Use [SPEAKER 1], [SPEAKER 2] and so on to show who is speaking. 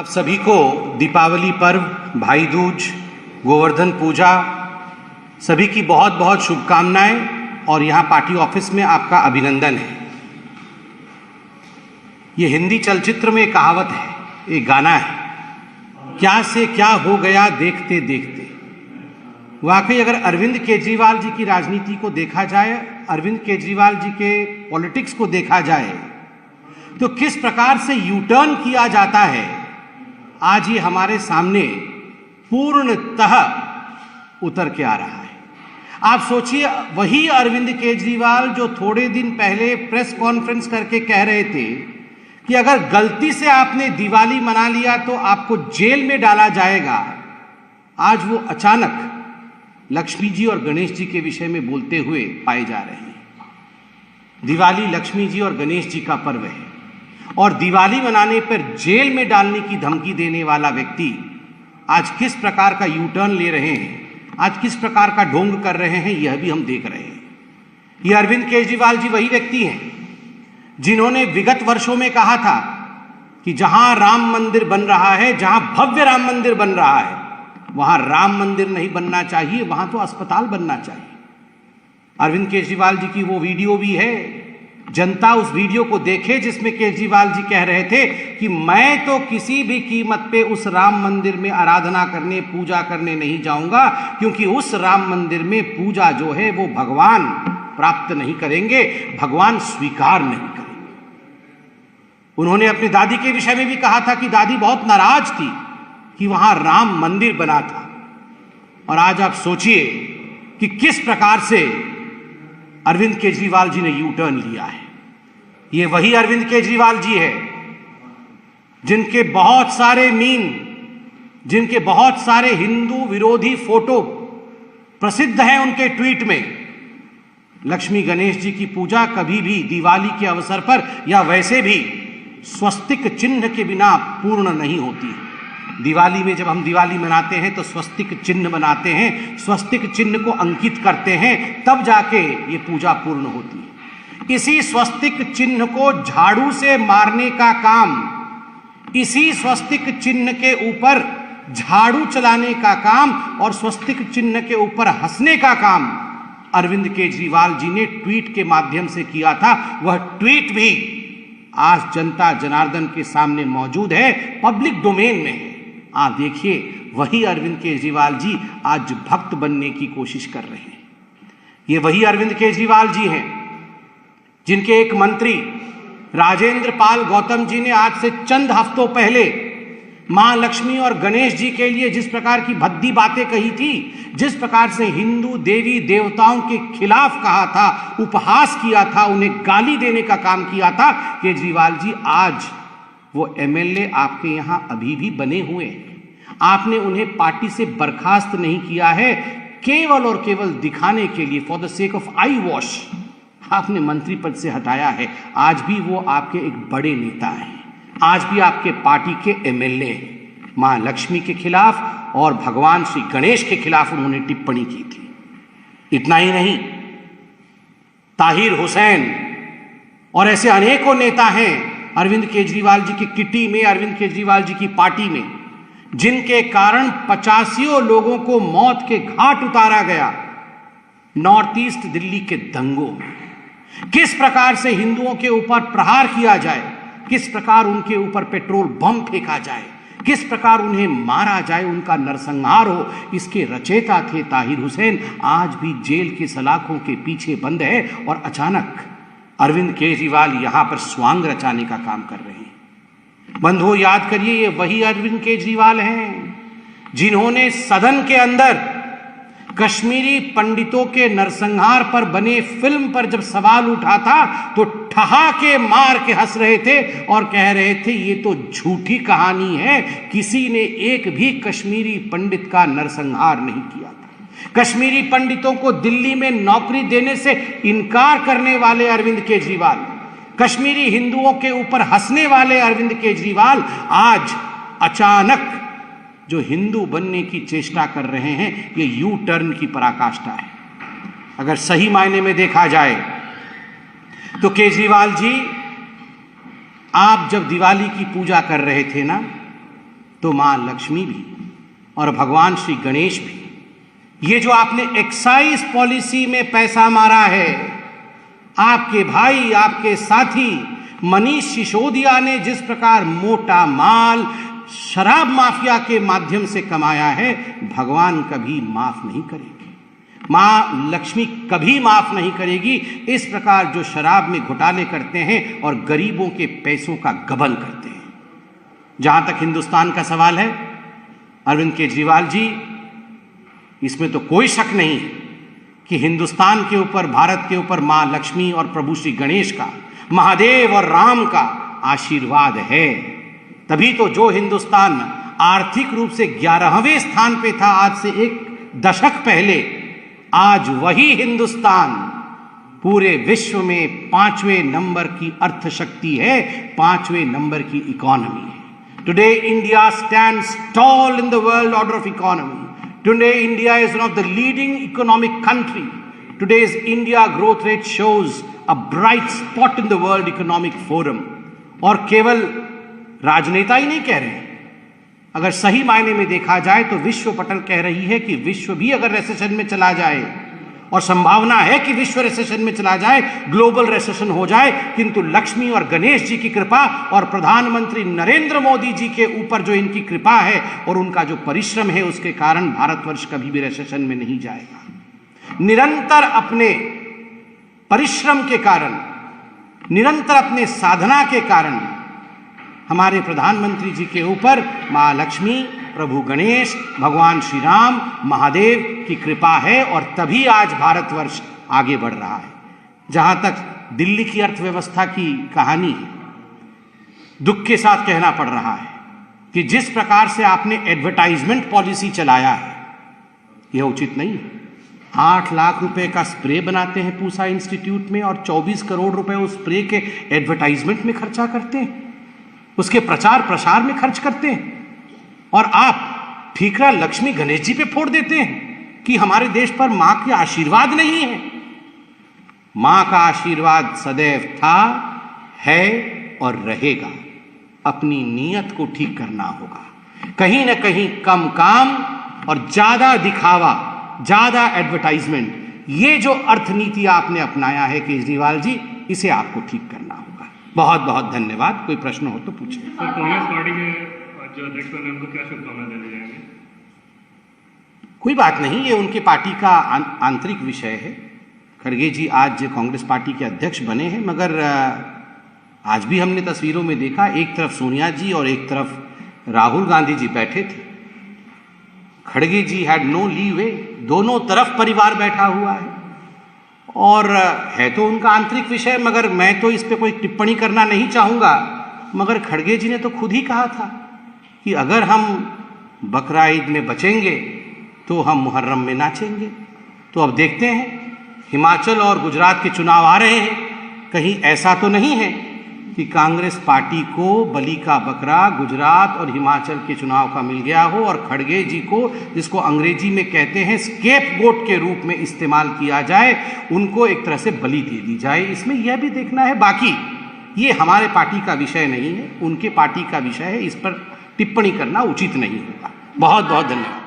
[SPEAKER 1] आप सभी को दीपावली पर्व, भाई दूज, गोवर्धन पूजा सभी की बहुत बहुत शुभकामनाएं और यहाँ पार्टी ऑफिस में आपका अभिनंदन है। ये हिंदी चलचित्र में एक कहावत है, एक गाना है, क्या से क्या हो गया देखते देखते। वाकई अगर अरविंद केजरीवाल जी की राजनीति को देखा जाए, अरविंद केजरीवाल जी के पॉलिटिक्स को देखा जाए, तो किस प्रकार से यू टर्न किया जाता है, आज ये हमारे सामने पूर्णतः उतर के आ रहा है। आप सोचिए, वही अरविंद केजरीवाल जो थोड़े दिन पहले प्रेस कॉन्फ्रेंस करके कह रहे थे कि अगर गलती से आपने दिवाली मना लिया तो आपको जेल में डाला जाएगा, आज वो अचानक लक्ष्मी जी और गणेश जी के विषय में बोलते हुए पाए जा रहे हैं। दिवाली लक्ष्मी जी और गणेश जी का पर्व है और दिवाली मनाने पर जेल में डालने की धमकी देने वाला व्यक्ति आज किस प्रकार का यू टर्न ले रहे हैं, आज किस प्रकार का ढोंग कर रहे हैं, यह भी हम देख रहे हैं। ये अरविंद केजरीवाल जी वही व्यक्ति हैं जिन्होंने विगत वर्षों में कहा था कि जहां राम मंदिर बन रहा है, जहां भव्य राम मंदिर बन रहा है, वहां राम मंदिर नहीं बनना चाहिए, वहां तो अस्पताल बनना चाहिए। अरविंद केजरीवाल जी की वो वीडियो भी है, जनता उस वीडियो को देखे जिसमें केजरीवाल जी कह रहे थे कि मैं तो किसी भी कीमत पे उस राम मंदिर में आराधना करने, पूजा करने नहीं जाऊंगा, क्योंकि उस राम मंदिर में पूजा जो है वो भगवान प्राप्त नहीं करेंगे, भगवान स्वीकार नहीं करेंगे। उन्होंने अपनी दादी के विषय में भी कहा था कि दादी बहुत नाराज थी कि वहां राम मंदिर बना था। और आज आप सोचिए कि किस प्रकार से अरविंद केजरीवाल जी ने यू टर्न लिया है। ये वही अरविंद केजरीवाल जी है जिनके बहुत सारे मीम, जिनके बहुत सारे हिंदू विरोधी फोटो प्रसिद्ध हैं उनके ट्वीट में। लक्ष्मी गणेश जी की पूजा कभी भी दिवाली के अवसर पर या वैसे भी स्वस्तिक चिन्ह के बिना पूर्ण नहीं होती। दिवाली में जब हम दिवाली मनाते हैं तो स्वस्तिक चिन्ह बनाते हैं, स्वस्तिक चिन्ह को अंकित करते हैं, तब जाके ये पूजा पूर्ण होती है। इसी स्वस्तिक चिन्ह को झाड़ू से मारने का काम, इसी स्वस्तिक चिन्ह के ऊपर झाड़ू चलाने का काम और स्वस्तिक चिन्ह के ऊपर हंसने का काम अरविंद केजरीवाल जी ने ट्वीट के माध्यम से किया था। वह ट्वीट भी आज जनता जनार्दन के सामने मौजूद है, पब्लिक डोमेन में है। आप देखिए, वही अरविंद केजरीवाल जी आज भक्त बनने की कोशिश कर रहे हैं। ये वही अरविंद केजरीवाल जी हैं जिनके एक मंत्री राजेंद्र पाल गौतम जी ने आज से चंद हफ्तों पहले मां लक्ष्मी और गणेश जी के लिए जिस प्रकार की भद्दी बातें कही थी, जिस प्रकार से हिंदू देवी देवताओं के खिलाफ कहा था, उपहास किया था, उन्हें गाली देने का काम किया था, केजरीवाल जी आज वो एमएलए आपके यहां अभी भी बने हुए हैं। आपने उन्हें पार्टी से बर्खास्त नहीं किया है, केवल और केवल दिखाने के लिए, for the sake of I wash, आपने मंत्री पद से हटाया है। आज भी वो आपके एक बड़े नेता हैं, आज भी आपके पार्टी के एमएलए हैं। मां लक्ष्मी के खिलाफ और भगवान श्री गणेश के खिलाफ उन्होंने टिप्पणी की थी। इतना ही नहीं, ताहिर हुसैन और ऐसे अनेकों नेता हैं अरविंद केजरीवाल जी की किटी में, अरविंद केजरीवाल जी की पार्टी में, जिनके कारण 85 लोगों को मौत के घाट उतारा गया नॉर्थ ईस्ट दिल्ली के दंगों में। किस प्रकार से हिंदुओं के ऊपर प्रहार किया जाए, किस प्रकार उनके ऊपर पेट्रोल बम फेंका जाए, किस प्रकार उन्हें मारा जाए, उनका नरसंहार हो, इसके रचयिता थे ताहिर हुसैन। आज भी जेल की सलाखों के पीछे बंद है और अचानक अरविंद केजरीवाल यहां पर स्वांग रचाने का काम कर रहे हैं। बंधुओं, याद करिए, ये वही अरविंद केजरीवाल हैं जिन्होंने सदन के अंदर कश्मीरी पंडितों के नरसंहार पर बने फिल्म पर जब सवाल उठा था तो ठहाके मार के हंस रहे थे और कह रहे थे ये तो झूठी कहानी है, किसी ने एक भी कश्मीरी पंडित का नरसंहार नहीं किया था। कश्मीरी पंडितों को दिल्ली में नौकरी देने से इनकार करने वाले अरविंद केजरीवाल, कश्मीरी हिंदुओं के ऊपर हंसने वाले अरविंद केजरीवाल आज अचानक जो हिंदू बनने की चेष्टा कर रहे हैं, ये यू टर्न की पराकाष्ठा है। अगर सही मायने में देखा जाए तो केजरीवाल जी, आप जब दिवाली की पूजा कर रहे थे ना, तो माँ लक्ष्मी भी और भगवान श्री गणेश भी। ये जो आपने एक्साइज पॉलिसी में पैसा मारा है, आपके भाई, आपके साथी मनीष सिसोदिया ने जिस प्रकार मोटा माल शराब माफिया के माध्यम से कमाया है, भगवान कभी माफ नहीं करेगी, मां लक्ष्मी कभी माफ नहीं करेगी। इस प्रकार जो शराब में घोटाले करते हैं और गरीबों के पैसों का गबन करते हैं। जहां तक हिंदुस्तान का सवाल है, अरविंद केजरीवाल जी, इसमें तो कोई शक नहीं कि हिंदुस्तान के ऊपर, भारत के ऊपर मां लक्ष्मी और प्रभु श्री गणेश का, महादेव और राम का आशीर्वाद है। तभी तो जो हिंदुस्तान आर्थिक रूप से 11वें स्थान पे था आज से एक दशक पहले, आज वही हिंदुस्तान पूरे विश्व में 5वें नंबर की अर्थशक्ति है, 5वें नंबर की इकोनॉमी है। Today India stands tall in the world order of economy. Today India is one of the leading economic country. Today's India growth rate shows a bright spot in the World Economic Forum. और केवल राजनेता ही नहीं कह रहे हैं, अगर सही मायने में देखा जाए तो विश्व पटल कह रही है कि विश्व भी अगर रिसेशन में चला जाए, और संभावना है कि विश्व रिसेशन में चला जाए, ग्लोबल रिसेशन हो जाए, किंतु लक्ष्मी और गणेश जी की कृपा और प्रधानमंत्री नरेंद्र मोदी जी के ऊपर जो इनकी कृपा है और उनका जो परिश्रम है, उसके कारण भारतवर्ष कभी भी रिसेशन में नहीं जाएगा। निरंतर अपने परिश्रम के कारण, निरंतर अपने साधना के कारण हमारे प्रधानमंत्री जी के ऊपर मां लक्ष्मी, प्रभु गणेश, भगवान श्री राम, महादेव की कृपा है, और तभी आज भारतवर्ष आगे बढ़ रहा है। जहां तक दिल्ली की अर्थव्यवस्था की कहानी है, दुख के साथ कहना पड़ रहा है कि जिस प्रकार से आपने एडवर्टाइजमेंट पॉलिसी चलाया है, यह उचित नहीं है। 8 लाख रुपए का स्प्रे बनाते हैं पूसा इंस्टीट्यूट में और 24 करोड़ रुपए उस स्प्रे के एडवर्टाइजमेंट में खर्चा करते हैं, उसके प्रचार प्रसार में खर्च करते हैं, और आप ठीकरा लक्ष्मी गणेश जी पे फोड़ देते हैं कि हमारे देश पर मां का आशीर्वाद नहीं है। मां का आशीर्वाद सदैव था, है और रहेगा। अपनी नीयत को ठीक करना होगा। कहीं ना कहीं कम काम और ज्यादा दिखावा, ज्यादा एडवर्टाइजमेंट, ये जो अर्थनीति आपने अपनाया है केजरीवाल जी, इसे आपको ठीक करना होगा। बहुत बहुत धन्यवाद। कोई प्रश्न हो तो पूछिए।
[SPEAKER 2] कांग्रेस पार्टी के जो अध्यक्ष बने उनको क्या शुभकामनाएं देने जाएंगे?
[SPEAKER 1] कोई बात नहीं, ये उनके पार्टी का आंतरिक विषय है। खड़गे जी आज कांग्रेस पार्टी के अध्यक्ष बने हैं, मगर आज भी हमने तस्वीरों में देखा, एक तरफ सोनिया जी और एक तरफ राहुल गांधी जी बैठे थे। खड़गे जी हैड नो लीवे, दोनों तरफ परिवार बैठा हुआ है, और है तो उनका आंतरिक विषय, मगर मैं तो इस पर कोई टिप्पणी करना नहीं चाहूँगा। मगर खड़गे जी ने तो खुद ही कहा था कि अगर हम बकरा ईद में बचेंगे तो हम मुहर्रम में नाचेंगे। तो अब देखते हैं, हिमाचल और गुजरात के चुनाव आ रहे हैं, कहीं ऐसा तो नहीं है कि कांग्रेस पार्टी को बलि का बकरा गुजरात और हिमाचल के चुनाव का मिल गया हो और खड़गे जी को, जिसको अंग्रेजी में कहते हैं स्केपगोट के रूप में इस्तेमाल किया जाए, उनको एक तरह से बलि दे दी जाए। इसमें यह भी देखना है। बाकी ये हमारे पार्टी का विषय नहीं है, उनके पार्टी का विषय है, इस पर टिप्पणी करना उचित नहीं होगा। बहुत बहुत धन्यवाद।